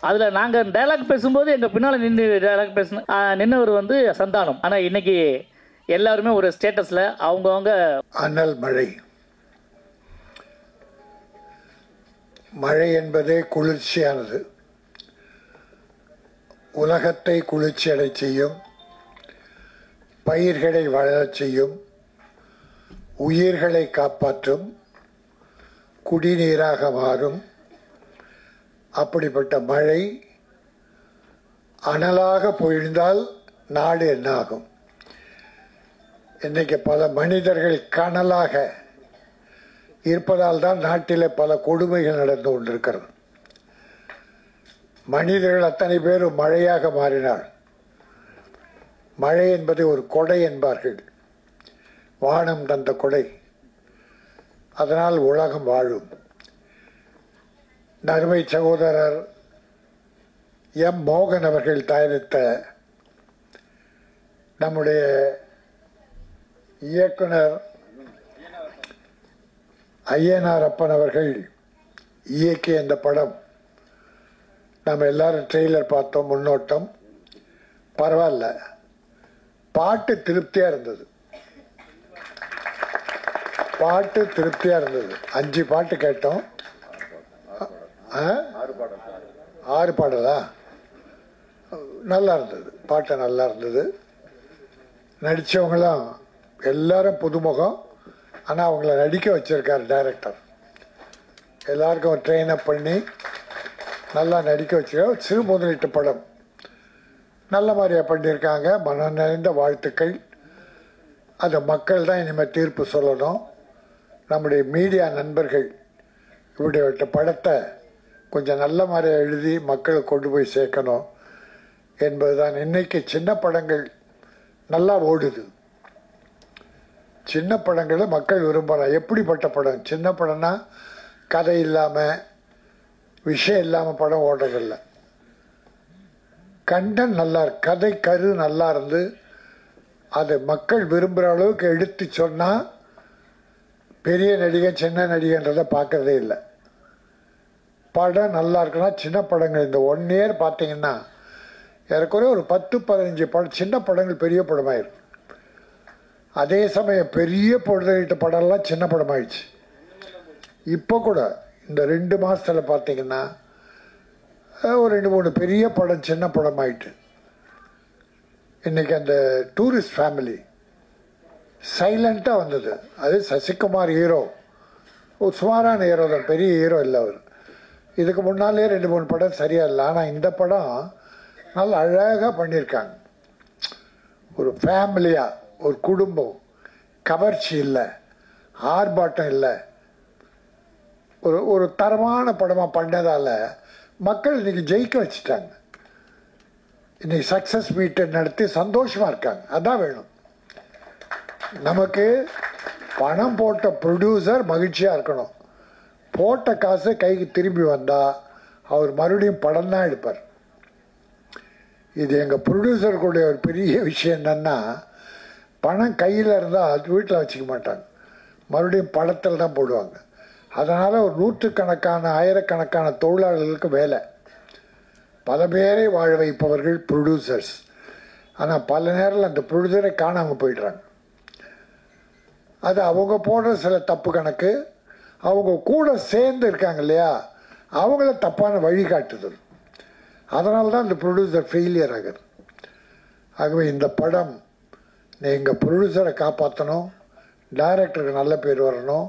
அதில் நாங்கள் டைலாக் பேசும்போது எங்கள் பின்னால் நின்று டைலாக் நின்னவர் வந்து சந்தானம். ஆனால் இன்னைக்கு எல்லாருமே ஒரு ஸ்டேட்டஸில் அவங்கவுங்க. அனல் மழை. மழை என்பதே குளிர்ச்சியானது. உலகத்தை குளிர்ச்சியடை செய்யும், பயிர்களை வளரச் செய்யும், உயிர்களை காப்பாற்றும், குடிநீராக மாறும். அப்படிப்பட்ட மழை அனலாக பொழிந்தால் நாடு என்ன ஆகும்? இன்னைக்கு பல மனிதர்கள் கனலாக இருப்பதால் தான் நாட்டிலே பல கொடுமைகள் நடந்து கொண்டிருக்கிறது. மனிதர்கள் அத்தனை பேரும் மழையாக மாறினார். மழை என்பதை ஒரு கொடை என்பார்கள். வானம் தந்த கொடை. அதனால் உலகம் வாழும். நறுமை சகோதரர் எம் மோகன் அவர்கள் தயாரித்த நம்முடைய இயக்குனர் ஐயனார் அப்பன் அவர்கள் இயக்கிய இந்த படம் நம்ம எல்லாரும் ட்ரெய்லர் பார்த்தோம். முன்னோட்டம் பரவாயில்ல, பாட்டு திருப்தியா இருந்தது. பாட்டு திருப்தியா இருந்தது. 5 பாட்டு கேட்டோம். 6 பாடலா? நல்லா இருந்தது. பாட்டு நல்லா இருந்தது. நடிச்சவங்களாம் எல்லாரும் புதுமுகம். ஆனால் அவங்கள நடிக்க வச்சிருக்காரு டைரக்டர். எல்லாருக்கும் ட்ரெயின் அப் பண்ணி நல்லா நடிக்க வச்சிருக்காரு. சிறு முதலீட்டு படம் நல்ல மாதிரியா பண்ணியிருக்காங்க. மனம் நிறைந்த வாழ்த்துக்கள். அது மக்கள் தான் இனிமேல் தீர்ப்பு சொல்லணும். நம்முடைய மீடியா நண்பர்கள் இப்படிப்பட்ட படத்தை கொஞ்சம் நல்ல மாதிரியா எழுதி மக்களுக்கு கொண்டு போய் சேர்க்கணும் என்பதுதான். இன்னைக்கு சின்ன படங்கள் நல்லா ஓடுது. சின்ன படங்களை மக்கள் விரும்புகிறாங்க. எப்படிப்பட்ட படம்? சின்ன படம்னா கதை இல்லாமல் விஷயம் இல்லாமல் படம் ஓடுறதில்ல. கண்டன் நல்லா இருக்கு, கதை கரு நல்லா இருந்து அது மக்கள் விரும்புகிற அளவுக்கு எடுத்து சொன்னால் பெரிய நடிகை சின்ன நடிகைன்றதை பார்க்கறதே இல்லை. படம் நல்லா இருக்குன்னா சின்ன படங்கள் இந்த 1 இயர் பார்த்தீங்கன்னா ஏறக்குறைய ஒரு 10-15 படம் சின்ன படங்கள் பெரிய படமாயிருக்கு. அதே சமயம் பெரிய பொழுதுகிட்ட படம்லாம் சின்ன படமாயிடுச்சு. இப்போ கூட இந்த 2 மாதத்தில் பார்த்தீங்கன்னா ஒரு 2-3 பெரிய படம் சின்ன படமாயிட்டு. இன்னைக்கு அந்த டூரிஸ்ட் ஃபேமிலி சைலண்டாக வந்தது. அது சசிகுமார் ஹீரோ, ஒரு சுமாரான ஹீரோ தான், பெரிய ஹீரோ இல்லை அவர். இதுக்கு முன்னாலே 2-3 படம் சரியா இல்லை. ஆனால் இந்த படம் நல்லா அழகாக பண்ணியிருக்காங்க. ஒரு ஃபேமிலியாக, ஒரு குடும்பம், கவர்ச்சி இல்லை, ஆர்ப்பாட்டம் இல்லை, ஒரு தரமான படமாக பண்ணதால மக்கள் இன்னைக்கு ஜெயிக்க வச்சுட்டாங்க. இன்னைக்கு சக்சஸ் மீட்டை நடத்தி சந்தோஷமா இருக்காங்க. அதான் வேணும் நமக்கு. பணம் போட்ட ப்ரொடியூசர் மகிழ்ச்சியா இருக்கணும். போட்ட காசு கைக்கு திரும்பி வந்தா அவர் மறுபடியும் படம் தான் எடுப்பார். இது எங்க ப்ரொடியூசருக்குடைய ஒரு பெரிய விஷயம் என்னன்னா, பணம் கையில் இருந்தால் அது வீட்டில் வச்சுக்க மாட்டாங்க, மறுபடியும் படத்தில் தான் போடுவாங்க. அதனால ஒரு 100கணக்கான 1000கணக்கான தொழிலாளர்களுக்கு வேலை. பல பேரை வாழ வைப்பவர்கள் ப்ரொடியூசர்ஸ். ஆனால் பல நேரத்தில் அந்த ப்ரொடியூசரை காணாமல் போயிடுறாங்க. அது அவங்க போடுற சில தப்பு கணக்கு, அவங்க கூட சேர்ந்து இருக்காங்க இல்லையா, அவங்கள தப்பான வழிகாட்டுதல். அதனால தான் இந்த ப்ரொடியூசர் ஃபெயிலியர் ஆகுது. ஆகவே இந்த படம் எங்கள் ப்ரொடியூசரை காப்பாற்றணும், டைரக்டருக்கு நல்ல பேர் வரணும்,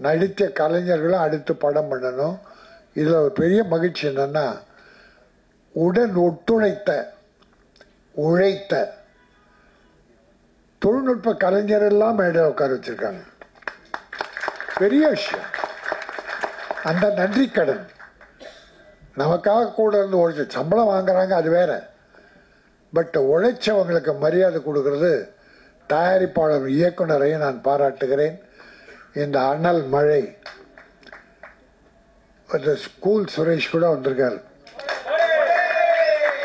நடித்த கலைஞர்களும் அடுத்து படம் பண்ணணும். இதில் ஒரு பெரிய மகிழ்ச்சி என்னன்னா, உடன் ஒத்துழைத்த உழைத்த தொழில்நுட்ப கலைஞர் எல்லாம் மேடையில் உட்கார வச்சிருக்காங்க. பெரிய விஷயம். அந்த நன்றி கடன் நமக்காக கூட இருந்து உழைச்ச, சம்பளம் வாங்குறாங்க அது வேற, பட் உழைச்சவங்களுக்கு மரியாதை கொடுக்கறது. தயாரிப்பாளர் இயக்குனரையும் நான் பாராட்டுகிறேன். இந்த அனல் மழை ஸ்கூல் சுரேஷ் கூட வந்திருக்காரு.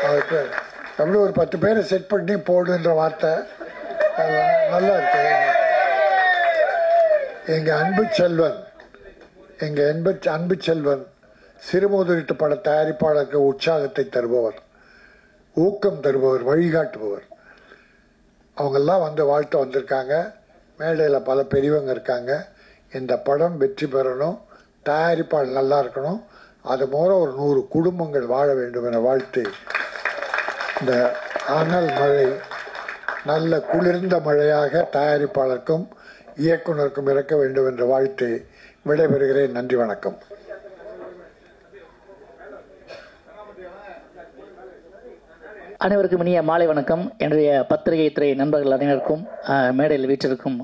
அவருக்கு அப்படி ஒரு 10 பேரை செட் பண்ணி போடுன்ற வார்த்தை நல்லா இருக்கு. எங்க அன்பு செல்வன் சிறுமுதலீட்டு பட தயாரிப்பாளருக்கு உற்சாகத்தை தருபவர், ஊக்கம் தருபவர், வழிகாட்டுபவர். அவங்கெல்லாம் வந்து வாழ்த்து வந்திருக்காங்க. மேடையில் பல பெரியவங்க இருக்காங்க. இந்த படம் வெற்றி பெறணும், தயாரிப்பாளர் நல்லா இருக்கணும், அது மூலம் ஒரு 100 குடும்பங்கள் வாழ வேண்டும் என வாழ்த்து இந்த அனல் மழை நல்ல குளிர்ந்த மழையாக தயாரிப்பாளருக்கும் இயக்குனருக்கும் இருக்க வேண்டும் என்ற வாழ்த்து விடைபெறுகிறேன். நன்றி, வணக்கம். அனைவருக்கும் இனிய மாலை வணக்கம். என்னுடைய பத்திரிகை துறை நண்பர்கள் அனைவருக்கும், மேடையில் வீற்றிருக்கும்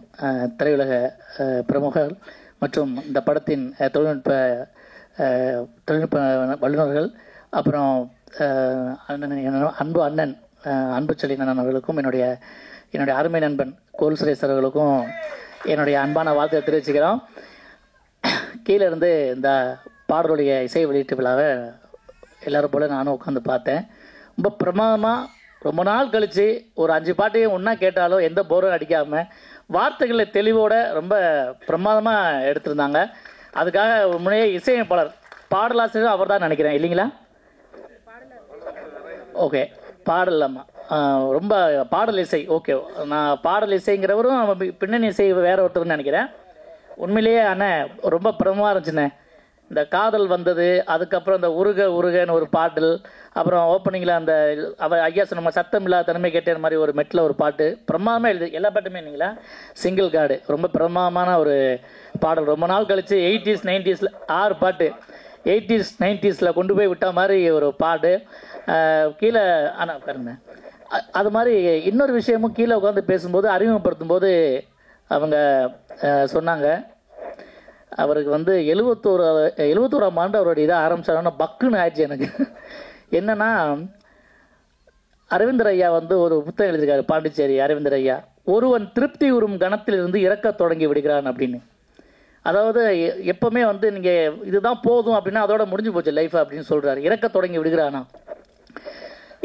திரையுலக பிரமுகர்கள் மற்றும் இந்த படத்தின் தொழில்நுட்ப வல்லுநர்கள், அப்புறம் அன்பு அண்ணன் அன்பு செல்லின் அண்ணன் அவர்களுக்கும், என்னுடைய அருமை நண்பன் கோல் சுரேஷ் அவர்களுக்கும் என்னுடைய அன்பான வாழ்த்தை தெரிவிச்சுக்கிறோம். கீழே இருந்து இந்த பாடலுடைய இசை வெளியீட்டு விழாவை எல்லோரும் போல நானும் உட்காந்து பார்த்தேன். ரொம்ப பிரமாதமாக ரொம்ப நாள் கழித்து ஒரு 5 பாட்டையும் ஒன்றா கேட்டாலும் எந்த போரும் அடிக்காமல் வார்த்தைகளை தெளிவோடு ரொம்ப பிரமாதமாக எடுத்திருந்தாங்க. அதுக்காக முன்னே இசையமைப்பாளர் பாடலாசிரியர் அவர் தான் நினைக்கிறேன், இல்லைங்களா? ஓகே, பாடலாமா, ரொம்ப பாடல் இசை. ஓகே, நான் பாடல் இசைங்கிறவரும் பின்னணி இசை வேற ஒருத்தர்னு நினைக்கிறேன். உண்மையிலேயே அண்ணன் ரொம்ப பிரமாதமாக இருந்துச்சுண்ணே. இந்த காதல் வந்தது, அதுக்கப்புறம் இந்த உருகன்னு ஒரு பாடல், அப்புறம் ஓப்பனிங்கில் அந்த ஐயா சொன்ன சத்தம் இல்லாத தனிமை கேட்டேன் மாதிரி ஒரு மெட்டில் ஒரு பாட்டு பிரமாதமாக எழுது. எல்லா பாட்டுமே இல்லைங்களா? சிங்கிள் கார்டு ரொம்ப பிரமாதமான ஒரு பாடல். ரொம்ப நாள் கழித்து 80s 90s 6 பாட்டு 80s 90s கொண்டு போய் விட்ட மாதிரி ஒரு பாட்டு. கீழே ஆனால் பாருங்க, அது மாதிரி இன்னொரு விஷயமும் கீழே உட்காந்து பேசும்போது அறிமுகப்படுத்தும் போது அவங்க சொன்னாங்க, அவருக்கு வந்து 71ஆம் ஆண்டு அவருடைய இதை ஆரம்பிச்சாருன்னா பக்குன்னு ஆயிடுச்சு எனக்கு. என்னன்னா, அரவிந்தர் ஐயா வந்து ஒரு புத்தகம் எழுதியிருக்காரு, பாண்டிச்சேரி அரவிந்தர் ஐயா, ஒருவன் திருப்தி உறும் கணத்திலிருந்து இறக்க தொடங்கி விடுகிறான் அப்படின்னு. அதாவது எப்பவுமே வந்து நீங்கள் இதுதான் போதும் அப்படின்னா அதோட முடிஞ்சு போச்சு லைஃப் அப்படின்னு சொல்கிறாரு. இறக்க தொடங்கி விடுகிறானா.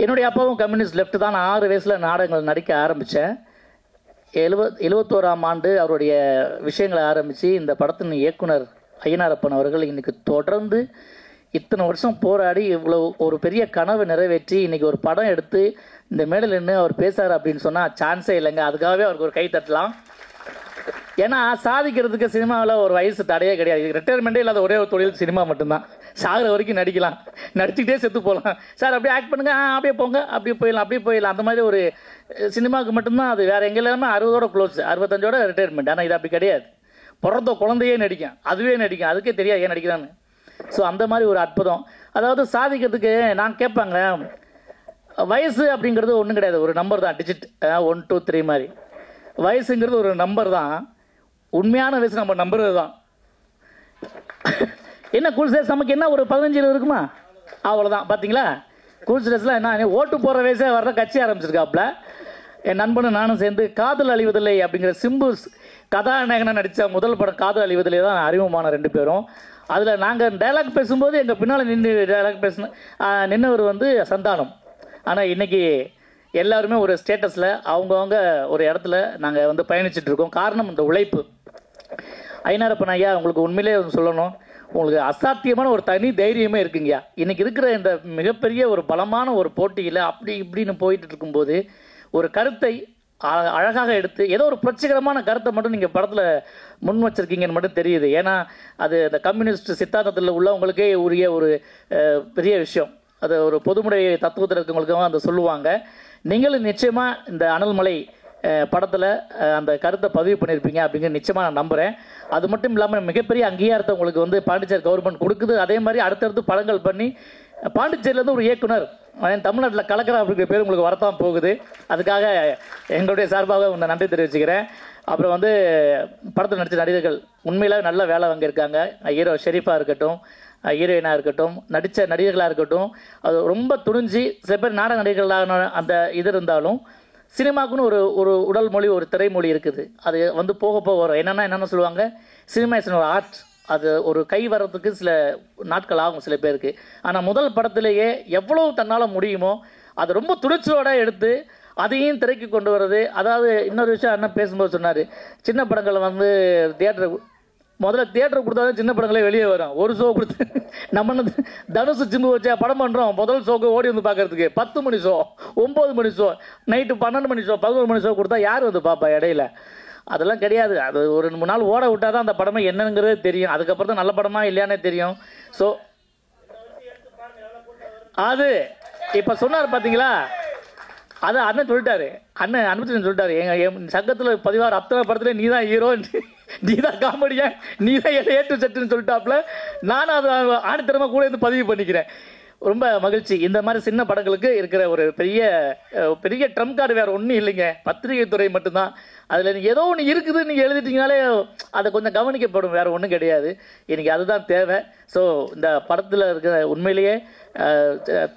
என்னுடைய அப்பாவும் கம்யூனிஸ்ட் லெஃப்ட் தான். நான் 6 வயசில் நாடகங்கள் நடிக்க ஆரம்பித்தேன். 71ஆம் ஆண்டு அவருடைய விஷயங்களை ஆரம்பித்து இந்த படத்தின் இயக்குனர் ஐயனாரப்பன் அவர்கள் இன்னைக்கு தொடர்ந்து இத்தனை வருஷம் போராடி இவ்வளோ ஒரு பெரிய கனவு நிறைவேற்றி இன்னைக்கு ஒரு படம் எடுத்து இந்த மேடையில் நின்று அவர் பேசுகிறார் அப்படின்னு சொன்னால் சான்ஸே இல்லைங்க. அதுக்காகவே அவருக்கு ஒரு கை தட்டலாம். ஏன்னா சாதிக்கிறதுக்கு சினிமாவில் ஒரு வயசு தடையே கிடையாது. ரிட்டையர்மெண்ட்டே இல்லாத ஒரே ஒரு தொழில் சினிமா மட்டும்தான். சாகிற வரைக்கும் நடிக்கலாம், நடிச்சுக்கிட்டே செத்து போகலாம். சார் அப்படியே ஆக்ட் பண்ணுங்க, அப்படியே போங்க, அப்படியே போயிடலாம். அந்த மாதிரி ஒரு சினிமாவுக்கு மட்டும்தான் அது. வேறு எங்கே எல்லாமே 60ஓட க்ளோஸ், 65ஓட ரிட்டையர்மெண்ட். ஆனால் இது அப்படி கிடையாது. பிறந்த குழந்தையே நடிக்கும், அதுவே நடிக்கும், அதுக்கே தெரியாது ஏன் நடிக்கிறான்னு. ஸோ அந்த மாதிரி ஒரு அற்புதம். அதாவது சாதிக்கிறதுக்கு நான் கேட்பாங்க, வயசு அப்படிங்கிறது ஒன்றும் கிடையாது, ஒரு நம்பர் தான், டிஜிட் 1 2 3 மாதிரி. வயசுங்கிறது ஒரு நம்பர் தான். உண்மையான வயசு நம்ம நம்புறது தான். என்ன கூல் ஸ்டேஸ் நமக்கு என்ன ஒரு 15 இருக்குமா, அவ்வளோதான். பார்த்தீங்களா, கூல் ஸ்டேஸ்லாம் என்ன ஓட்டு போகிற வயசே வர்ற கட்சி ஆரம்பிச்சிருக்காப்புல. என் நண்பனும் நானும் சேர்ந்து காதல் அழிவதில்லை அப்படிங்கிற சிம்பு கதாநாயகனாக நடித்த முதல் படம் காதல் அழிவதில்லை தான் அறிமுகமான 2 பேரும். அதில் நாங்கள் டைலாக் பேசும்போது எங்கள் பின்னால் நின்று டைலாக் நின்னவர் வந்து சந்தானம். ஆனால் இன்றைக்கி எல்லாருமே ஒரு ஸ்டேட்டஸில் அவங்கவுங்க ஒரு இடத்துல நாங்கள் வந்து பயணிச்சுட்டு இருக்கோம். காரணம் இந்த உழைப்பு. ஐயனாரப்பன் ஐயா, உங்களுக்கு உண்மையிலே சொல்லணும், உங்களுக்கு அசாத்தியமான ஒரு தனி தைரியமே இருக்குங்கய்யா. இன்றைக்கி இருக்கிற இந்த மிகப்பெரிய ஒரு பலமான ஒரு போட்டியில் அப்படி இப்படின்னு போயிட்டு இருக்கும்போது ஒரு கருத்தை அழகாக எடுத்து ஏதோ ஒரு புரட்சிகரமான கருத்தை மட்டும் நீங்கள் படத்தில் முன் வச்சிருக்கீங்கன்னு மட்டும் தெரியுது. ஏன்னா அது இந்த கம்யூனிஸ்ட் சித்தாந்தத்தில் உள்ளவங்களுக்கே உரிய ஒரு பெரிய விஷயம். அது ஒரு பொதுமுறை தத்துவத்தில் இருக்கவங்களுக்கு அந்த சொல்லுவாங்க. நீங்களும் நிச்சயமாக இந்த அனல்மலை படத்தில் அந்த கருத்தை பதிவு பண்ணியிருப்பீங்க அப்படிங்கிற நிச்சயமாக நான் நம்புகிறேன். அது மட்டும் இல்லாமல் மிகப்பெரிய அங்கீகாரத்தை உங்களுக்கு வந்து பாண்டிச்சேரி கவர்மெண்ட் கொடுக்குது. அதே மாதிரி அடுத்தடுத்து படங்கள் பண்ணி பாண்டிச்சேரியிலேருந்து ஒரு இயக்குனர் தமிழ்நாட்டில் கலக்கிறா அப்படிங்கிற பேர் உங்களுக்கு வரத்தான் போகுது. அதுக்காக எங்களுடைய சார்பாக உங்களை நன்றி தெரிவிச்சுக்கிறேன். அப்புறம் வந்து படத்தில் நடித்த நடிகர்கள் உண்மையிலே நல்ல வேலை வாங்கியிருக்காங்க. ஹீரோ ஷெரீஃபாக இருக்கட்டும், ஹீரோயினாக இருக்கட்டும், நடித்த நடிகர்களாக இருக்கட்டும், அது ரொம்ப துணிஞ்சு சில பேர் நாடக நடிகர்களான அந்த இது இருந்தாலும் சினிமாவுக்குன்னு ஒரு உடல் மொழி, ஒரு திரைமொழி இருக்குது. அது வந்து போக வரும். என்னென்ன சொல்லுவாங்க, சினிமா இஸ் ஒரு ஆர்ட். அது ஒரு கை வர்றதுக்கு சில நாட்கள் ஆகும் சில பேருக்கு. ஆனால் முதல் படத்திலேயே எவ்வளவு தன்னால் முடியுமோ அது ரொம்ப துணிச்சலோடு எடுத்து அதையும் திரைக்கு கொண்டு வர்றது. அதாவது இன்னொரு விஷயம் என்ன பேசும்போது சொன்னார், சின்ன படங்கள் வந்து தியேட்டர் முதல்ல தியேட்டர் கொடுத்தா தான் சின்ன படங்களே வெளியே வரும். ஒரு ஷோ கொடுத்து நம்ம என்ன தனுசு சிம்பு வச்சா படம் பண்ணுறோம், முதல் ஷோக்கு ஓடி வந்து பார்க்கறதுக்கு 10 மணி ஷோ, 9 மணி ஷோ, நைட்டு 12 மணி ஷோ, 11 மணி ஷோ கொடுத்தா யார் வந்து பார்ப்பா இடையில? அதெல்லாம் கிடையாது. அது ஒரு 2-3 நாள் ஓட விட்டால் தான் அந்த படமே என்னங்கிறது தெரியும். அதுக்கப்புறம் தான் நல்ல படமா இல்லையானே தெரியும். ஸோ அது இப்போ சொன்னார் பார்த்தீங்களா, அதை அண்ணன் சொல்லிட்டாரு, அண்ணன் அனுப்பிச்சு சொல்லிட்டாரு, என் சங்கத்தில் பதிவார் அத்தனை படத்துல நீ தான் ஹீரோ, நீ தான் காமெடியா, நீ தான் ஏட்டு செட்டுன்னு சொல்லிட்டாப்புல. நானும் அதை ஆணித்தரமாக கூட இருந்து பதிவு பண்ணிக்கிறேன். ரொம்ப மகிழ்ச்சி. இந்த மாதிரி சின்ன படங்களுக்கு இருக்கிற ஒரு பெரிய பெரிய ட்ரம் கார்டு வேறு ஒன்றும் இல்லைங்க, பத்திரிகை துறை மட்டும்தான். அதில் நீங்கள் ஏதோ ஒன்று இருக்குது நீங்கள் எழுதிட்டீங்கனாலே அதை கொஞ்சம் கவனிக்கப்படும், வேறு ஒன்றும் கிடையாது. எனக்கு அதுதான் தேவை. ஸோ இந்த படத்தில் இருக்கிற உண்மையிலேயே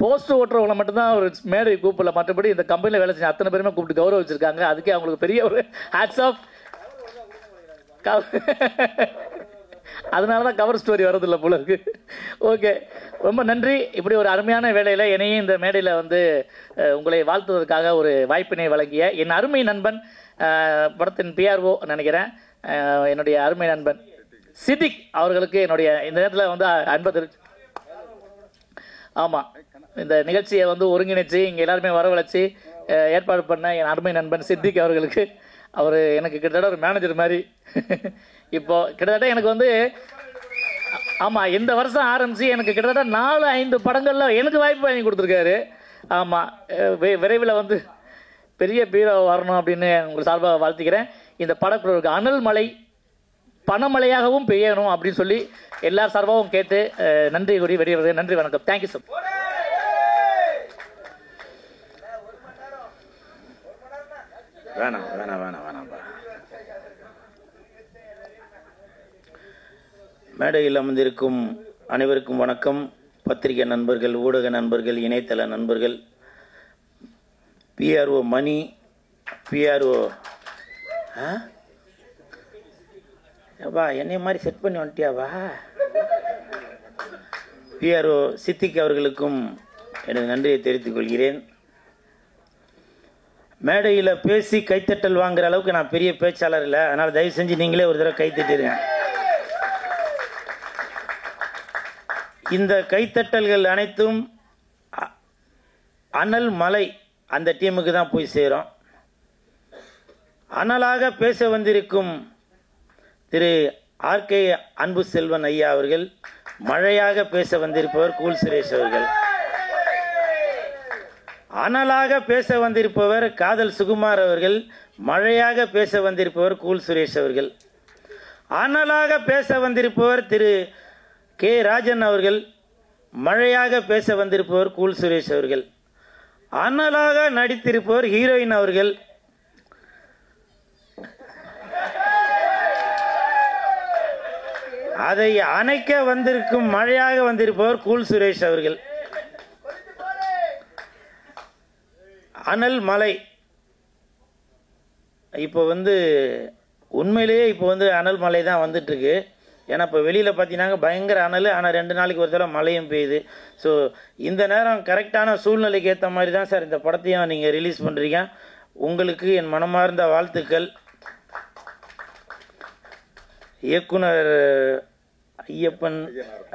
போஸ்ட் ஓட்டுறவங்களை மட்டும்தான் ஒரு மேடை கூப்பிடல, மற்றபடி இந்த கம்பெனியில் வேலை செஞ்ச அத்தனை பேருமே கூப்பிட்டு கௌரவிச்சிருக்காங்க. அதுக்கே அவங்களுக்கு பெரிய ஒரு ஹேட்ஸ் ஆஃப். அதனால தான் கவர் ஸ்டோரி வரதில்லை போல இருக்கு. ஓகே, ரொம்ப நன்றி. இப்படி ஒரு அருமையான வேலையில் என்னையும் இந்த மேடையில் வந்து உங்களை வாழ்த்துவதற்காக ஒரு வாய்ப்பினை வழங்கிய என் அருமை நண்பன், படத்தின் பிஆர்ஓ நினைக்கிறேன், என்னுடைய அருமை நண்பன் சித்திக் அவர்களுக்கு என்னுடைய இந்த நேரத்தில் வந்து அன்பை தெரிவிச்சு, ஆமாம், இந்த நிகழ்ச்சியை வந்து ஒருங்கிணைச்சு இங்கே எல்லாருமே வரவழைச்சி ஏற்பாடு பண்ண என் அருமை நண்பன் சித்திக் அவர்களுக்கு, அவர் எனக்கு கிட்டத்தட்ட ஒரு மேனேஜர் மாதிரி. இப்போ கிட்டத்தட்ட எனக்கு வந்து ஆமாம், இந்த வருஷம் ஆரம்பிச்சு எனக்கு கிட்டத்தட்ட 4-5 படங்களில் எனக்கு வாய்ப்பு வாங்கி கொடுத்துருக்காரு. ஆமாம், விரைவில் வந்து பெரிய பீரோ வரணும் அப்படின்னு உங்களுக்கு சார்பாக வாழ்த்துக்கிறேன். இந்த படக்குழுவுக்கு அனல் மலை பணமழையாகவும் பெய்யணும் அப்படின்னு சொல்லி எல்லார் சார்பாகவும் கேட்டு நன்றி கூறி வெளியே. நன்றி, வணக்கம். Thank you sir. வேணாம் வேணாம் வேணாம் வேணாம்பா. மேடையில் அமர்ந்திருக்கும் அனைவருக்கும் வணக்கம். பத்திரிகை நண்பர்கள், ஊடக நண்பர்கள், இணையதள நண்பர்கள், பிஆர்ஓ மணி, பிஆர்ஓ வா என்னைய மாதிரி செட் பண்ணி வந்துட்டியாவா, பிஆர்ஓ சித்திக் அவர்களுக்கும் எனது நன்றியை தெரிவித்துக் கொள்கிறேன். மேடையில் பேசி கைத்தட்டல் வாங்குற அளவுக்கு நான் பெரிய பேச்சாளர் இல்லை, அதனால் தயவு செஞ்சு நீங்களே ஒரு தடவை கைத்தட்டிடுங்க. இந்த கைத்தட்டல்கள் அனைத்தும் அனல் மலை அந்த டீமுக்கு தான் போய் சேரும். அனலாக பேச வந்திருக்கும் திரு ஆர்கே அன்பு செல்வன் ஐயா அவர்கள், மழையாக பேச வந்திருப்பவர் கூல் சுரேஷ் அவர்கள், அனலாக பேச வந்திருப்பவர் காதல் சுகுமார் அவர்கள், மழையாக பேச வந்திருப்பவர் கூல் சுரேஷ் அவர்கள், அனலாக பேச வந்திருப்பவர் திரு கே ராஜன் அவர்கள், மழையாக பேச வந்திருப்பவர் கூல் சுரேஷ் அவர்கள், அனலாக நடித்திருப்பவர் ஹீரோயின் அவர்கள், அதை அணைக்க வந்திருக்கும் மழையாக வந்திருப்பவர் கூல் சுரேஷ் அவர்கள், அனல் மலை. இப்போ வந்து உண்மையிலேயே இப்போ வந்து அனல் மலை தான் வந்துட்டு இருக்கு. ஏன்னா இப்போ வெளியில் பார்த்தீங்கன்னா பயங்கர அனல், ஆனால் 2 நாளைக்கு ஒரு தடவை மழையும் பெய்யுது. ஸோ இந்த நேரம் கரெக்டான சூழ்நிலைக்கு ஏற்ற மாதிரி தான் சார் இந்த படத்தையும் நீங்கள் ரிலீஸ் பண்ணுறீங்க. உங்களுக்கு என் மனமார்ந்த வாழ்த்துக்கள். இயக்குனர்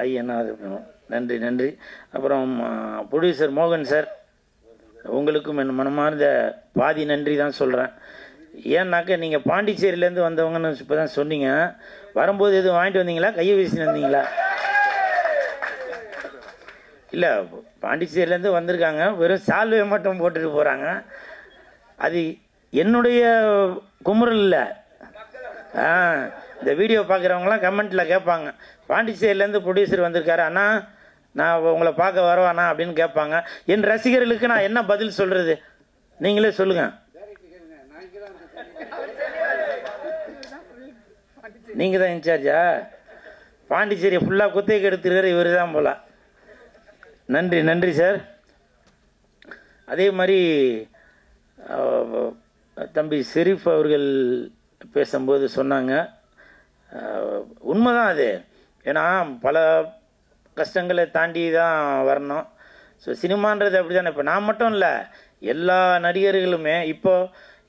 ஐயனார் நன்றி நன்றி. அப்புறம் ப்ரொடியூசர் மோகன் சார், உங்களுக்கும் என் மனமார்ந்த பாதி நன்றி தான் சொல்கிறேன். ஏன்னாக்க நீங்கள் பாண்டிச்சேரியிலேருந்து வந்தவங்கன்னு இப்போ தான் சொன்னீங்க. வரும்போது எதுவும் வாங்கிட்டு வந்தீங்களா, கையை வீசின்னு வந்தீங்களா? இல்லை, பாண்டிச்சேரியிலேருந்து வந்திருக்காங்க, வெறும் சால்வையை மட்டும் போட்டுட்டு போகிறாங்க. அது என்னுடைய குமுறல் இல்லை. இந்த வீடியோ பார்க்குறவங்களாம் கமெண்ட்டில் கேட்பாங்க, பாண்டிச்சேரியிலேருந்து ப்ரொடியூசர் வந்திருக்காரு அண்ணா, நான் உங்களை பார்க்க வரவாண்ணா அப்படின்னு கேட்பாங்க. என் ரசிகர்களுக்கு நான் என்ன பதில் சொல்கிறது, நீங்களே சொல்லுங்கள். நீங்கள் தான் இன்சார்ஜா? பாண்டிச்சேரியை ஃபுல்லாக குத்தகைக்கு எடுத்துருக்கிற இவர் தான் போல. நன்றி நன்றி சார். அதே மாதிரி தம்பி ஷெரீஃப் அவர்கள் பேசும்போது சொன்னாங்க, உண்மைதான் அது. ஏன்னா பல கஷ்டங்களை தாண்டி தான் வரணும். ஸோ சினிமான்றது அப்படி தானே. இப்போ நான் மட்டும் இல்லை, எல்லா நடிகர்களுமே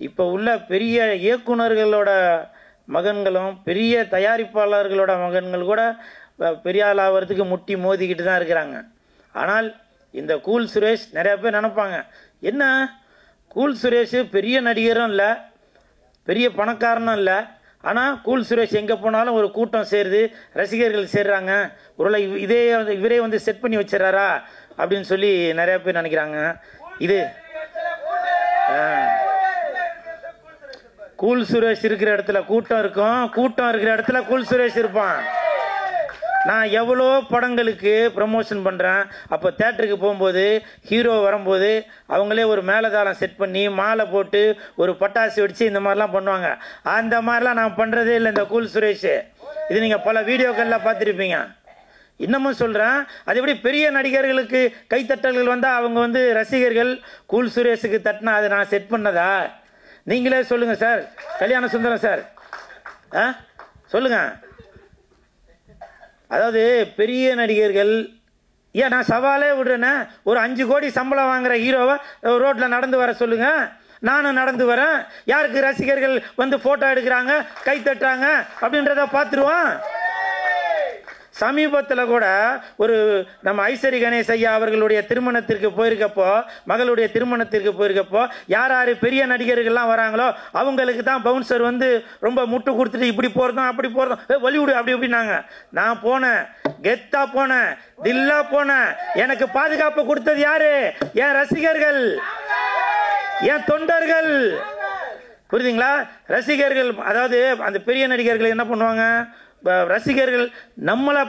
இப்போ உள்ள பெரிய இயக்குனர்களோட மகன்களும் பெரிய தயாரிப்பாளர்களோட மகன்கள் கூட பெரிய ஆள் ஆகிறதுக்கு முட்டி மோதிக்கிட்டு தான் இருக்கிறாங்க. ஆனால் இந்த கூல் சுரேஷ் நிறைய பேர் நினைப்பாங்க, என்ன கூல் சுரேஷ் பெரிய நடிகரும் இல்லை, பெரிய பணக்காரனும் இல்லை, ஆனால் கூல் சுரேஷ் எங்கே போனாலும் ஒரு கூட்டம் சேருது, ரசிகர்கள் சேர்றாங்க, ஒருவேளை இவரே வந்து செட் பண்ணி வச்சிடறாரா அப்படின்னு சொல்லி நிறைய பேர் நினைக்கிறாங்க. இது கூல் சுரேஷ் இருக்கிற இடத்துல கூட்டம் இருக்கும், கூட்டம் இருக்கிற இடத்துல கூல் சுரேஷ் இருப்பான். நான் எவ்வளோ படங்களுக்கு ப்ரமோஷன் பண்ணுறேன். அப்போ தேட்டருக்கு போகும்போது ஹீரோ வரும்போது அவங்களே ஒரு மேலதாளம் செட் பண்ணி மாலை போட்டு ஒரு பட்டாசு வெடித்து இந்த மாதிரிலாம் பண்ணுவாங்க. அந்த மாதிரிலாம் நான் பண்ணுறதே இல்லை இந்த கூல் சுரேஷ். இது நீங்கள் பல வீடியோக்களில் பார்த்துருப்பீங்க. இன்னமும் சொல்கிறேன், அது எப்படி பெரிய நடிகர்களுக்கு கைத்தட்டல்கள் வந்தால் அவங்க வந்து ரசிகர்கள் கூல் சுரேஷுக்கு தட்டினா அதை நான் செட் பண்ணதா? நீங்களே சொல்லுங்கள் சார், கல்யாண சுந்தரம் சார், சொல்லுங்கள். அதாவது பெரிய நடிகர்கள், ஏன் நான் சவாலே விடுறேன்னா, ஒரு 5 கோடி சம்பளம் வாங்குற ஹீரோவை ரோட்டில் நடந்து வர சொல்லுங்க, நானும் நடந்து வரேன். யாருக்கு ரசிகர்கள் வந்து போட்டோ எடுக்கிறாங்க, கை தட்டுறாங்க அப்படின்றத பார்த்துருவான். சமீபத்தில் கூட ஒரு நம்ம ஐஸ்வரி கணேஷ் ஐயா அவர்களுடைய திருமணத்திற்கு போயிருக்கப்போ, மகளுடைய திருமணத்திற்கு போயிருக்கப்போ, யார் யார் பெரிய நடிகர்கள்லாம் வராங்களோ அவங்களுக்கு தான் பவுன்சர் வந்து ரொம்ப முட்டு கொடுத்துட்டு இப்படி போகிறதும் அப்படி போகிறதும் வலிவிடு அப்படி இப்படின்னாங்க. நான் போனேன், கெத்தா போனேன், தில்லா போனேன். எனக்கு பாதுகாப்பு கொடுத்தது யாரு? என் ரசிகர்கள், என் தொண்டர்கள். புரியுதுங்களா? ரசிகர்கள், அதாவது அந்த பெரிய நடிகர்கள் என்ன பண்ணுவாங்க, ரசிகர்கள் நம்மளை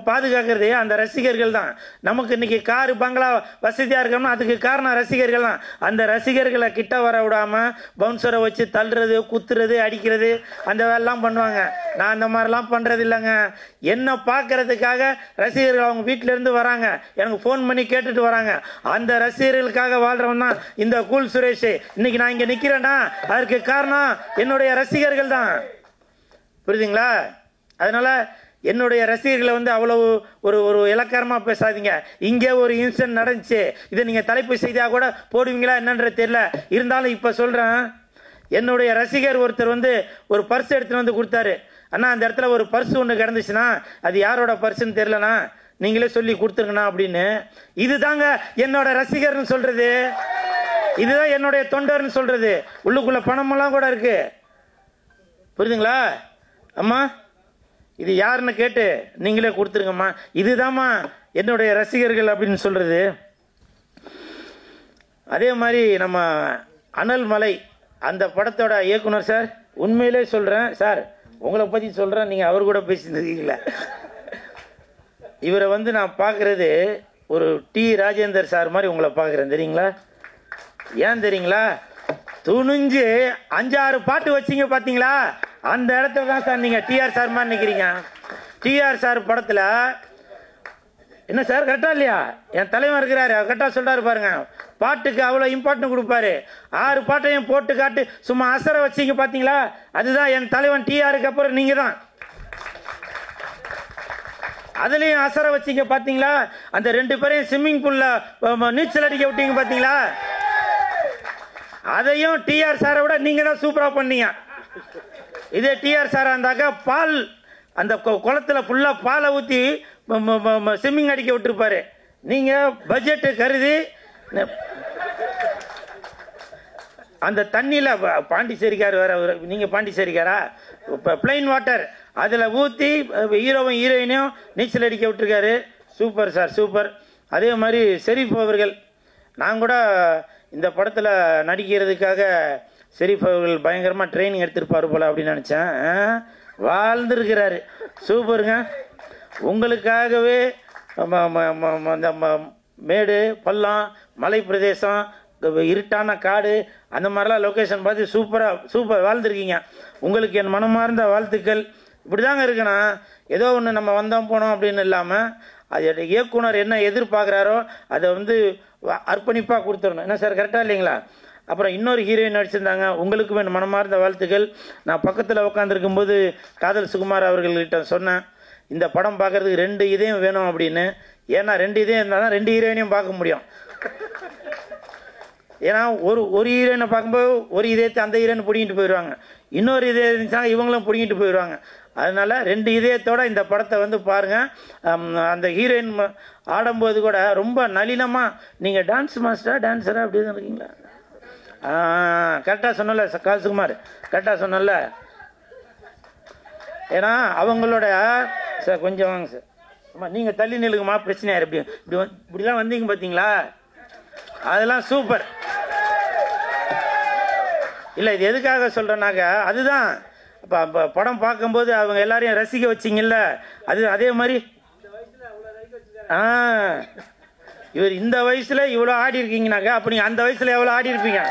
பாதுகாக்கிறதே அந்த ரசிகர்கள் தான். நமக்கு இன்னைக்கு காரு பங்களா வசதியாக இருக்கணும்னா அதுக்கு காரணம் ரசிகர்கள் தான். அந்த ரசிகர்களை கிட்ட வர விடாமல் பவுன்சரை வச்சு தள்ளுறது, குத்துறது, அடிக்கிறது, அந்த வேலைலாம் பண்ணுவாங்க. நான் அந்த மாதிரிலாம் பண்ணுறது இல்லைங்க. என்னை பார்க்கறதுக்காக ரசிகர்கள் அவங்க வீட்டிலேருந்து வராங்க, எனக்கு ஃபோன் பண்ணி கேட்டுட்டு வராங்க. அந்த ரசிகர்களுக்காக வாழ்கிறவன் தான் இந்த கூல் சுரேஷ். இன்னைக்கு நான் இங்கே நிற்கிறேன்னா அதற்கு காரணம் என்னுடைய ரசிகர்கள் தான். புரியுதுங்களா? அதனால என்னுடைய ரசிகர்களை வந்து அவ்வளவு ஒரு இலக்காரமாக பேசாதீங்க. இங்கே ஒரு இன்சிடென்ட் நடந்துச்சு, இதை நீங்கள் தலைப்பு செய்தியாக கூட போடுவீங்களா என்னன்றது தெரியல. இருந்தாலும் இப்போ சொல்கிறேன், என்னுடைய ரசிகர் ஒருத்தர் வந்து ஒரு பர்ஸ் எடுத்துகிட்டு வந்து கொடுத்தாரு. அண்ணா அந்த இடத்துல ஒரு பர்ஸ் ஒன்று கிடந்துச்சுன்னா அது யாரோட பர்ஸுன்னு தெரியலண்ணா, நீங்களே சொல்லி கொடுத்துருங்கண்ணா அப்படின்னு. இதுதாங்க என்னோட ரசிகர்னு சொல்கிறது, இதுதான் என்னுடைய தொண்டர்னு சொல்கிறது. உள்ளுக்குள்ள பணமெல்லாம் கூட இருக்கு. புரியுதுங்களா? அம்மா இது யாருன்னு கேட்டு நீங்களே கொடுத்துருங்கம்மா, இதுதாம்மா என்னுடைய ரசிகர்கள் அப்படின்னு சொல்றது. அதே மாதிரி நம்ம அனல் மலை அந்த படத்தோட இயக்குனர் சார், உண்மையிலே சொல்றேன் சார், உங்களை பத்தி சொல்றேன், நீங்க அவர் கூட பேசியிருந்தீங்களா? இவரை வந்து நான் பார்க்கறது ஒரு டி ராஜேந்தர் சார் மாதிரி உங்களை பார்க்குறேன். தெரியுங்களா? ஏன் தெரியுங்களா? துணிஞ்சு 5-6 பாட்டு வச்சிங்க பார்த்தீங்களா, அந்த இடத்துல தான் சார் நீங்கள் டிஆர் சார் மாதிரி நிற்கிறீங்க. டிஆர் சார் படத்தில் என்ன சார் கரெக்டா இல்லையா? என் தலைவன் இருக்கிறாரு, கரெக்டாக சொல்கிறாரு பாருங்க. பாட்டுக்கு அவ்வளோ இம்பார்ட்டன்ட் கொடுப்பாரு. 6 பாட்டையும் போட்டு காட்டு சும்மா அசர வச்சிங்க பார்த்தீங்களா, அதுதான் என் தலைவன் டிஆருக்கு அப்புறம் நீங்கள் தான். அதுலேயும் அசர வச்சிங்க பார்த்தீங்களா, அந்த 2 பேரையும் ஸ்விம்மிங் பூலில் நீச்சல் அடிக்க விட்டீங்க பார்த்தீங்களா, அதையும் டிஆர் சாரை விட நீங்கள் தான் சூப்பராக பண்ணீங்க. இதே டிஆர் சாரா இருந்தாக்கா பால் அந்த குளத்துல ஃபுல்லா பாலை ஊற்றி ஸ்விம்மிங் அடிக்க விட்டுருப்பாரு. நீங்க பட்ஜெட்டு கருதி அந்த தண்ணியில பாண்டிச்சேரிக்கார் வேற, நீங்க பாண்டிச்சேரிக்காரா, பிளைன் வாட்டர் அதில் ஊற்றி ஹீரோவும் ஹீரோயினையும் நீச்சல் அடிக்க விட்டுருக்காரு. Super sir, super. அதே மாதிரி ஷெரீப் அவர்கள், நான் கூட இந்த படத்தில் நடிக்கிறதுக்காக ஷெரீப் அவர்கள் பயங்கரமாக ட்ரைனிங் எடுத்திருப்பாரு போல அப்படின்னு நினச்சேன். வாழ்ந்துருக்கிறாரு. சூப்பருங்க. உங்களுக்காகவே அந்த மேடு பள்ளம் மலை பிரதேசம் இருட்டான காடு அந்த மாதிரிலாம் லொக்கேஷன் பார்த்து சூப்பர் வாழ்ந்துருக்கீங்க. உங்களுக்கு என் மனமார்ந்த வாழ்த்துக்கள். இப்படி தாங்க இருக்கணும். ஏதோ ஒன்று நம்ம வந்தோம் போனோம் அப்படின்னு இல்லாமல் அது இயக்குனர் என்ன எதிர்பார்க்குறாரோ அதை வந்து அர்ப்பணிப்பாக கொடுத்துடணும். என்ன சார் கரெக்டாக இல்லைங்களா? அப்புறம் இன்னொரு ஹீரோயின் நடிச்சிருந்தாங்க, உங்களுக்கும் என் மனமார்ந்த வாழ்த்துக்கள். நான் பக்கத்தில் உட்காந்துருக்கும் போது காதல் சுகுமார் அவர்கள்கிட்ட சொன்னேன், இந்த படம் பார்க்கறதுக்கு 2 இதயம் வேணும் அப்படின்னு. ஏன்னா 2 இதயம் இருந்தால் தான் 2 ஹீரோயினையும் பார்க்க முடியும். ஏன்னா ஒரு ஹீரோயினை பார்க்கும்போது ஒரு இதயத்தை அந்த ஹீரோயின் பிடிங்கிட்டு போயிடுவாங்க, இன்னொரு இதயம் இருந்துச்சுன்னா இவங்களும் பிடிங்கிட்டு போயிடுவாங்க. அதனால 2 இதயத்தோட இந்த படத்தை வந்து பாருங்க. அந்த ஹீரோயின் ஆடும்போது கூட ரொம்ப நளினமாக, நீங்கள் டான்ஸ் மாஸ்டரா டான்ஸரா அப்படி தான் இருக்கீங்களா? கரெக்டாக சொன்னல காசுகுமார், கரெக்டாக சொன்னல. ஏன்னா அவங்களோட சார் கொஞ்சம் வாங்க சார், அம்மா நீங்கள் தள்ளி நிலுங்கம்மா, பிரச்சனையா இப்படிலாம் வந்தீங்க பார்த்தீங்களா, அதெல்லாம் சூப்பர். இல்லை இது எதுக்காக சொல்கிறேன்னாக்கா, அதுதான் இப்போ படம் பார்க்கும்போது அவங்க எல்லாரையும் ரசிக்க வச்சிங்கல்ல, அதே மாதிரி இவர் இந்த வயசில் இவ்வளோ ஆடி இருக்கீங்கனாக்கா, அப்போ நீங்கள் அந்த வயசில் எவ்வளோ ஆடி இருப்பீங்க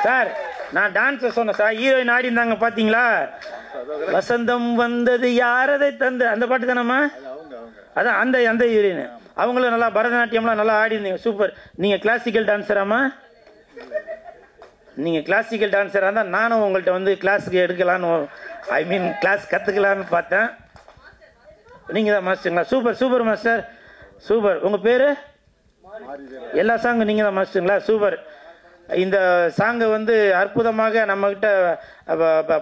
சார்? நான் டான்ஸை சொன்னேன் சார், ஹீரோயின் ஆடி இருந்தாங்க பார்த்தீங்களா? வசந்தம் வந்தது யாரதை தந்து அந்த பாட்டு தானம்மா, அதான் அந்த ஹீரோயின். அவங்களும் நல்லா பரதநாட்டியம்லாம் நல்லா ஆடி இருந்தீங்க, சூப்பர். நீங்கள் கிளாசிக்கல் டான்ஸராம்மா? நீங்கள் கிளாசிக்கல் டான்ஸராக இருந்தால் நானும் உங்கள்கிட்ட வந்து கிளாஸுக்கு எடுக்கலான்னு, ஐ மீன் கிளாஸ் கற்றுக்கலான்னு பார்த்தேன். நீங்கள் தான் மாஸ்டருங்களா? Super super master, super. உங்கள் பேர்? எல்லா சாங்கும் நீங்கள் தான் மாஸ்டருங்களா? சூப்பர். இந்த சாங்கை வந்து அற்புதமாக நம்மக்கிட்ட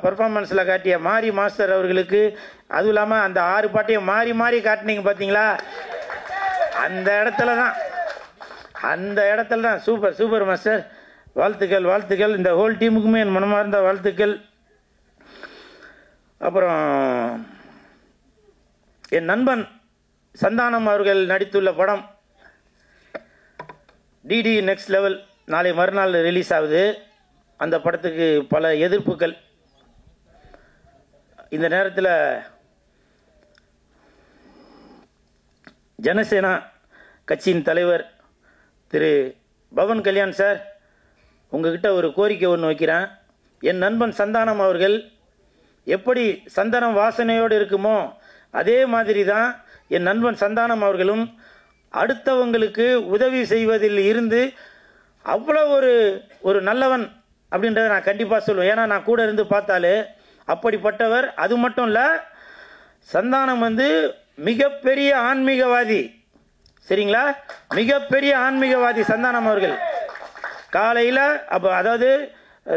பர்ஃபார்மன்ஸில் காட்டிய மாரி மாஸ்டர் அவர்களுக்கு, அதுவும் இல்லாமல் அந்த 6 பாட்டையும் மாறி மாறி காட்டினீங்க பார்த்தீங்களா, அந்த இடத்துல தான் சூப்பர் சூப்பர் மாஸ்டர். வாழ்த்துக்கள் வாழ்த்துக்கள், இந்த ஹோல் டீமுக்குமே என் மனமார்ந்த வாழ்த்துக்கள். அப்புறம் என் நண்பன் சந்தானம் அவர்கள் நடித்துள்ள படம் டிடி நெக்ஸ்ட் லெவல் நாளை மறுநாள் ரிலீஸ் ஆகுது. அந்த படத்துக்கு பல எதிர்ப்புகள். இந்த நேரத்தில் ஜனசேனா கட்சியின் தலைவர் திரு பவன் கல்யாண் சார், உங்ககிட்ட ஒரு கோரிக்கை ஒன்று வைக்கிறேன். என் நண்பன் சந்தானம் அவர்கள் எப்படி சந்தனம் வாசனையோடு இருக்குமோ அதே மாதிரி தான் என் நண்பன் சந்தானம் அவர்களும் அடுத்தவங்களுக்கு உதவி செய்வதில் இருந்து அவ்வளோ ஒரு நல்லவன் அப்படின்றத நான் கண்டிப்பாக சொல்லுவேன். ஏன்னா நான் கூட இருந்து பார்த்தாலே அப்படிப்பட்டவர். அது மட்டும் இல்லை, சந்தானம் வந்து மிகப்பெரிய ஆன்மீகவாதி, சரிங்களா? மிகப்பெரிய ஆன்மீகவாதி சந்தானம் அவர்கள். காலையில் அதாவது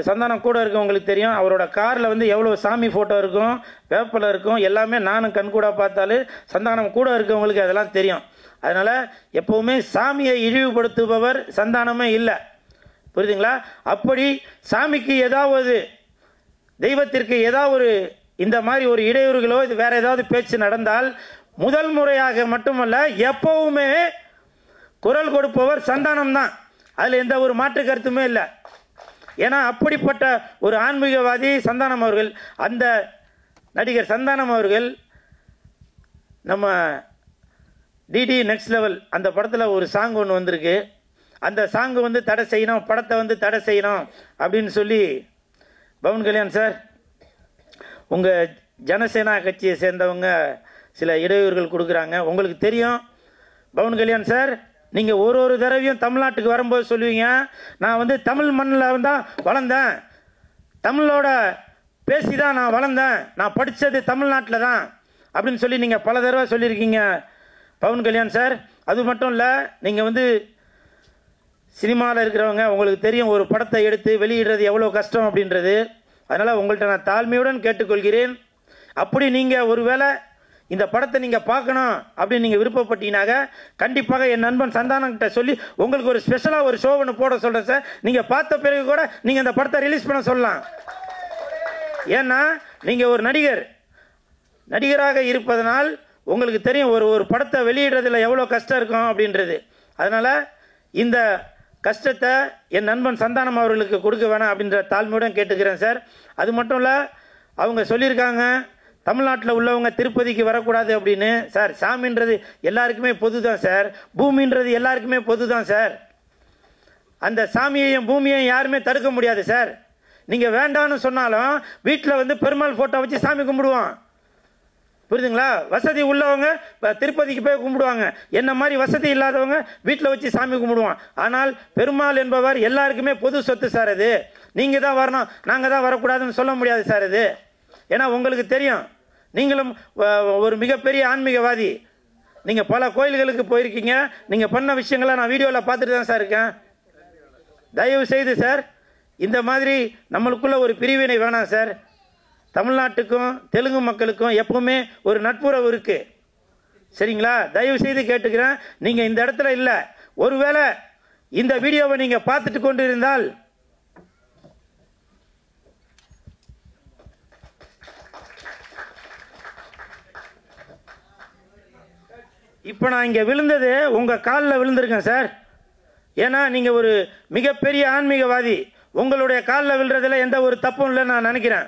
சந்தானம் கூட இருக்கவங்களுக்கு தெரியும், அவரோட காரில் வந்து எவ்வளோ சாமி ஃபோட்டோ இருக்கும், பேப்பரில் இருக்கும், எல்லாமே நானும் கண்கூட பார்த்தாலும் சந்தானம் கூட இருக்கவங்களுக்கு அதெல்லாம் தெரியும். அதனால் எப்போவுமே சாமியை இழிவுபடுத்துபவர் சந்தானமே இல்லை, புரியுதுங்களா? அப்படி சாமிக்கு ஏதாவது தெய்வத்திற்கு ஏதாவது இந்த மாதிரி ஒரு இடையூறுகளோ இது வேற ஏதாவது பேச்சு நடந்தால் முதல் முறையாக மட்டுமல்ல எப்பவுமே குரல் கொடுப்பவர் சந்தானம் தான். அதில் எந்த ஒரு மாற்று கருத்துமே இல்லை. ஏன்னா அப்படிப்பட்ட ஒரு ஆன்மீகவாதி சந்தானம் அவர்கள். அந்த நடிகர் சந்தானம் அவர்கள் நம்ம டிடி நெக்ஸ்ட் லெவல் அந்த படத்தில் ஒரு சாங் ஒன்று வந்திருக்கு. அந்த சாங்கு வந்து தடை செய்யணும், படத்தை வந்து தடை செய்யணும் அப்படின்னு சொல்லி பவன் கல்யாண் சார், உங்கள் ஜனசேனா கட்சியை சேர்ந்தவங்க சில இடையூறுகள் கொடுக்குறாங்க. உங்களுக்கு தெரியும் பவன் கல்யாண் சார், நீங்கள் ஒரு தடவையும் தமிழ்நாட்டுக்கு வரும்போது சொல்லுவீங்க, நான் வந்து தமிழ் மண்ணில் தான் வளர்ந்தேன், தமிழோட பேசி தான் நான் வளர்ந்தேன், நான் படித்தது தமிழ்நாட்டில் தான் அப்படின்னு சொல்லி நீங்கள் பல தடவை சொல்லியிருக்கீங்க பவன் கல்யாண் சார். அது மட்டும் இல்லை, நீங்கள் வந்து சினிமாவில் இருக்கிறவங்க, உங்களுக்கு தெரியும் ஒரு படத்தை எடுத்து வெளியிடுறது எவ்வளோ கஷ்டம் அப்படின்றது. அதனால் உங்கள்கிட்ட நான் தாழ்மையுடன் கேட்டுக்கொள்கிறேன், அப்படி நீங்கள் ஒருவேளை இந்த படத்தை நீங்கள் பார்க்கணும் அப்படின்னு நீங்கள் விருப்பப்பட்டீங்கன்னாக்க கண்டிப்பாக என் நண்பன் சந்தானங்கிட்ட சொல்லி உங்களுக்கு ஒரு ஸ்பெஷலாக ஒரு ஷோ ஒன்று போட சொல்கிறேன் சார். நீங்கள் பார்த்த பிறகு கூட நீங்கள் இந்த படத்தை ரிலீஸ் பண்ண சொல்லலாம். ஏன்னா நீங்கள் ஒரு நடிகராக இருப்பதனால் உங்களுக்கு தெரியும் ஒரு படத்தை வெளியிடுறதுல எவ்வளோ கஷ்டம் இருக்கும் அப்படின்றது. அதனால் இந்த கஷ்டத்தை என் நண்பன் சந்தானம் அவர்களுக்கு கொடுக்க வேணாம் அப்படின்ற தாழ்மையுடன் கேட்டுக்கிறேன் சார். அது மட்டும் இல்லை, அவங்க சொல்லியிருக்காங்க தமிழ்நாட்டில் உள்ளவங்க திருப்பதிக்கு வரக்கூடாது அப்படின்னு. சார், சாமின்றது எல்லாருக்குமே பொது தான் சார், பூமின்றது எல்லாருக்குமே பொது தான் சார். அந்த சாமியையும் பூமியையும் யாருமே தடுக்க முடியாது சார். நீங்கள் வேண்டான்னு சொன்னாலும் வீட்டில் வந்து பெருமாள் ஃபோட்டோ வச்சு சாமி கும்பிடுவோம், புரியுதுங்களா? வசதி உள்ளவங்க திருப்பதிக்கு போய் கும்பிடுவாங்க, என்ன மாதிரி வசதி இல்லாதவங்க வீட்டில் வச்சு சாமி கும்பிடுவான். ஆனால் பெருமாள் என்பவர் எல்லாருக்குமே பொது சொத்து சார். அது நீங்கள் தான் வரணும், நாங்கள் தான் வரக்கூடாதுன்னு சொல்ல முடியாது சார் இது. ஏன்னா உங்களுக்கு தெரியும், நீங்களும் ஒரு மிகப்பெரிய ஆன்மீகவாதி, நீங்கள் பல கோயில்களுக்கு போயிருக்கீங்க, நீங்கள் பண்ண விஷயங்களை நான் வீடியோவில் பார்த்துட்டு தான் சார் இருக்கேன். தயவு செய்து சார் இந்த மாதிரி நம்மளுக்குள்ள ஒரு பிரிவினை வேணாம் சார். தமிழ்நாட்டுக்கும் தெலுங்கு மக்களுக்கும் எப்பவுமே ஒரு நட்புறவு இருக்கு. சரிங்களா? தயவு செய்து கேட்டுக்கிறேன். நீங்க இந்த இடத்துல இல்ல, ஒருவேளை இந்த வீடியோவை நீங்க பார்த்துட்டு கொண்டு இருந்தால் இப்ப நான் இங்க விழுந்தது உங்க காலில் விழுந்திருக்கேன் சார். ஏன்னா நீங்க ஒரு மிகப்பெரிய ஆன்மீகவாதி, உங்களுடைய காலில் விழுறதுல எந்த ஒரு தப்பும் இல்லைன்னு நான் நினைக்கிறேன்.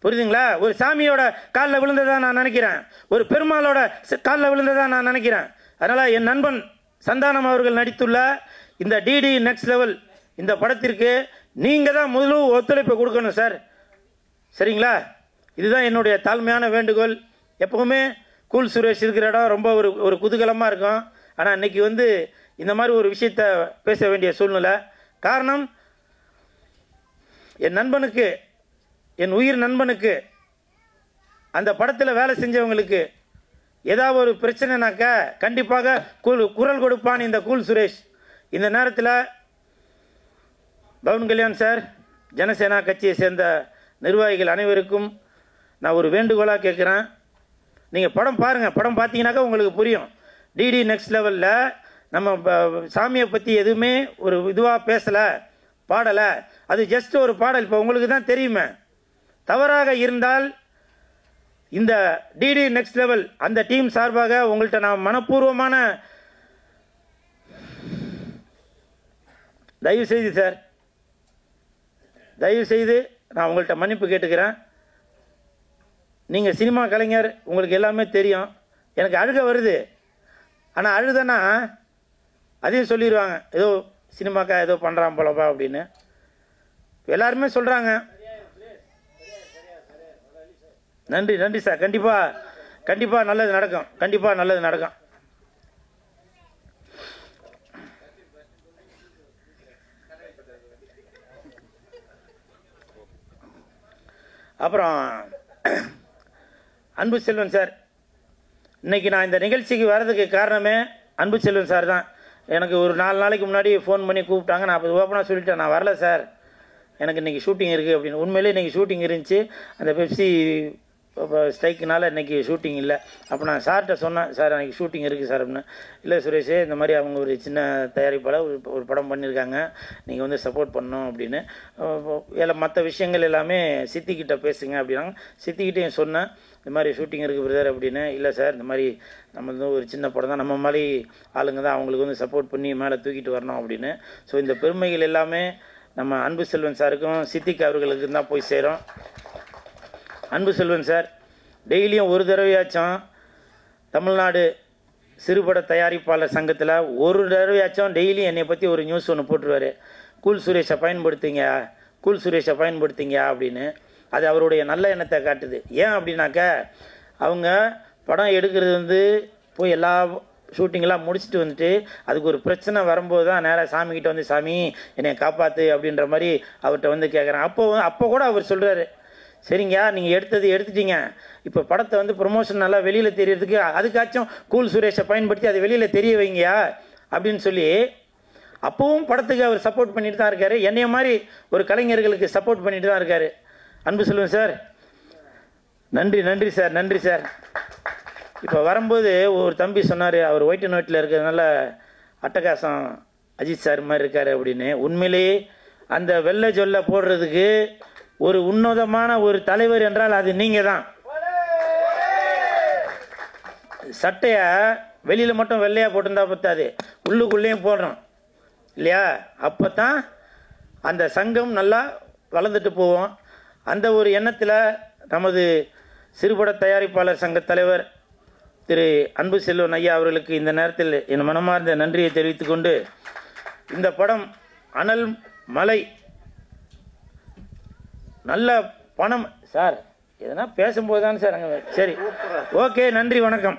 புரியுதுங்களா? ஒரு சாமியோட காலில் விழுந்ததா நான் நினைக்கிறேன், ஒரு பெருமாளோட காலில் விழுந்ததா நான் நினைக்கிறேன். அதனால என் நண்பன் சந்தானம் அவர்கள் நடித்துள்ள இந்த டிடி நெக்ஸ்ட் லெவல் இந்த படத்திற்கு நீங்க தான் முழு ஒத்துழைப்பு கொடுக்கணும் சார். சரிங்களா? இதுதான் என்னுடைய தாழ்மையான வேண்டுகோள். எப்பவுமே கூல் சுரேஷ் இருக்கிற இடம் ரொம்ப ஒரு குதூகலமாக இருக்கும். ஆனால் இன்னைக்கு இந்த மாதிரி ஒரு விஷயத்த பேச வேண்டிய சூழ்நிலை. காரணம், என் நண்பனுக்கு, என் உயிர் நண்பனுக்கு, அந்த படத்தில் வேலை செஞ்சவங்களுக்கு ஏதாவது ஒரு பிரச்சனைனாக்கா கண்டிப்பாக குரல் கொடுப்பான் இந்த கூல் சுரேஷ். இந்த நேரத்தில் பவன் கல்யாண் சார், ஜனசேனா கட்சியை சேர்ந்த நிர்வாகிகள் அனைவருக்கும் நான் ஒரு வேண்டுகோளாக கேட்குறேன். நீங்கள் படம் பாருங்கள். படம் பார்த்தீங்கன்னாக்கா உங்களுக்கு புரியும். டிடி நெக்ஸ்ட் லெவலில் நம்ம சாமியை பற்றி எதுவுமே ஒரு இதுவாக பேசலை, பாடலை. அது ஜஸ்ட் ஒரு பாடல். இப்போ உங்களுக்கு தான் தெரியுமே. தவறாக இருந்தால் இந்த டிடி நெக்ஸ்ட் லெவல் அந்த டீம் சார்பாக உங்கள்கிட்ட நான் மனப்பூர்வமான தயவு செய்து சார், தயவு செய்து நான் உங்கள்கிட்ட மன்னிப்பு கேட்டுக்கிறேன். நீங்கள் சினிமா கலைஞர், உங்களுக்கு எல்லாமே தெரியும். எனக்கு அழுக வருது. ஆனால் அழுதனா அதையும் சொல்லிடுவாங்க, ஏதோ சினிமாக்கா ஏதோ பண்ணுறான் போலப்பா அப்படின்னு எல்லாருமே சொல்கிறாங்க. நன்றி நன்றி சார். கண்டிப்பாக நல்லது நடக்கும். கண்டிப்பாக நல்லது நடக்கும். அப்புறம் அன்பு செல்வன் சார், இன்னைக்கு நான் இந்த நிகழ்ச்சிக்கு வர்றதுக்கு காரணமே அன்பு செல்வன் சார் தான். எனக்கு ஒரு 4 நாளைக்கு முன்னாடி ஃபோன் பண்ணி கூப்பிட்டாங்க. நான் அப்போ ஓப்பனாக சொல்லிட்டேன், நான் வரல சார், எனக்கு இன்றைக்கி ஷூட்டிங் இருக்குது அப்படின்னு. உண்மையிலே இன்றைக்கி ஷூட்டிங் இருந்துச்சு. அந்த பெப்சி ஸ்ட்ரைக்குனால இன்றைக்கி ஷூட்டிங் இல்லை. அப்போ நான் சார்கிட்ட சொன்னேன், சார் அன்றைக்கி ஷூட்டிங் இருக்குது சார் அப்படின்னு. இல்லை சுரேஷ், இந்த மாதிரி அவங்க ஒரு சின்ன தயாரிப்பால் ஒரு படம் பண்ணியிருக்காங்க, நீங்கள் சப்போர்ட் பண்ணணும் அப்படின்னு. மற்ற விஷயங்கள் எல்லாமே சித்திக்கிட்ட பேசுங்க அப்படின்னாங்க. சித்திக்கிட்டையும் சொன்னேன், இந்த மாதிரி ஷூட்டிங் இருக்குது பிரதர் அப்படின்னு. இல்லை சார், இந்த மாதிரி நம்ம ஒரு சின்ன படம் தான், நம்ம மாதிரி ஆளுங்க தான், அவங்களுக்கு சப்போர்ட் பண்ணி மேலே தூக்கிட்டு வரணும் அப்படின்னு. ஸோ இந்த பெருமைகள் எல்லாமே நம்ம அன்பு செல்வன் சாருக்கும் சித்திக்கு அவர்களுக்கு தான் போய் சேரும். அன்பு செல்வன் சார் டெய்லியும் ஒரு தடவையாச்சும் தமிழ்நாடு சிறுபட தயாரிப்பாளர் சங்கத்தில் ஒரு தடவையாச்சும் டெய்லியும் என்னை பற்றி ஒரு நியூஸ் ஒன்று போட்டுருவார். கூல் சுரேஷை பயன்படுத்திங்க, கூல் சுரேஷை பயன்படுத்திங்க அப்படின்னு. அது அவருடைய நல்ல எண்ணத்தை காட்டுது. ஏன் அப்படின்னாக்கா, அவங்க படம் எடுக்கிறது போய் எல்லா ஷூட்டிங்கெல்லாம் முடிச்சுட்டு வந்துட்டு அதுக்கு ஒரு பிரச்சனை வரும்போது தான் நேராக சாமிக்கிட்ட சாமி என்னை காப்பாற்று அப்படின்ற மாதிரி அவர்கிட்ட கேட்குறேன். அப்போ கூட அவர் சொல்கிறாரு, சரிங்க நீங்கள் எடுத்துட்டீங்க, இப்போ படத்தை ப்ரொமோஷன் நல்லா வெளியில் தெரியறதுக்கு அதுக்காச்சும் கூல் சுரேஷை பயன்படுத்தி அதை வெளியில் தெரிய வைங்கயா அப்படின்னு சொல்லி அப்பவும் படத்துக்கு அவர் சப்போர்ட் பண்ணிட்டு தான் இருக்காரு. என்னைய மாதிரி ஒரு கலைஞர்களுக்கு சப்போர்ட் பண்ணிட்டு தான் இருக்காரு. அன்பு செல்வன் சார், நன்றி நன்றி சார், நன்றி சார். இப்போ வரும்போது ஒரு தம்பி சொன்னார், அவர் ஒயிட் அண்ட் ஒயிட்டில் இருக்கிறதுனால அட்டகாசம் அஜித் சார் மாதிரி இருக்காரு அப்படின்னு. உண்மையிலேயே அந்த வெள்ளை ஜொல்ல போடுறதுக்கு ஒரு உன்னதமான ஒரு தலைவர் என்றால் அது நீங்க தான். சட்டைய வெளியில மட்டும் வெள்ளையா போட்டிருந்தா பத்தாது, உள்ளுக்குள்ளேயும் போடுறோம் இல்லையா? அப்பதான் அந்த சங்கம் நல்லா வளர்ந்துட்டு போவோம். அந்த ஒரு எண்ணத்தில் நமது சிறுபட தயாரிப்பாளர் சங்க தலைவர் திரு அன்பு செல்வன் ஐயா அவர்களுக்கு இந்த நேரத்தில் என் மனமார்ந்த நன்றியை தெரிவித்துக் கொண்டு, இந்த படம் அனல் மலை நல்ல பணம் சார், எதனா பேசும்போது தான் சார் அங்கே. சரி, ஓகே, நன்றி, வணக்கம்.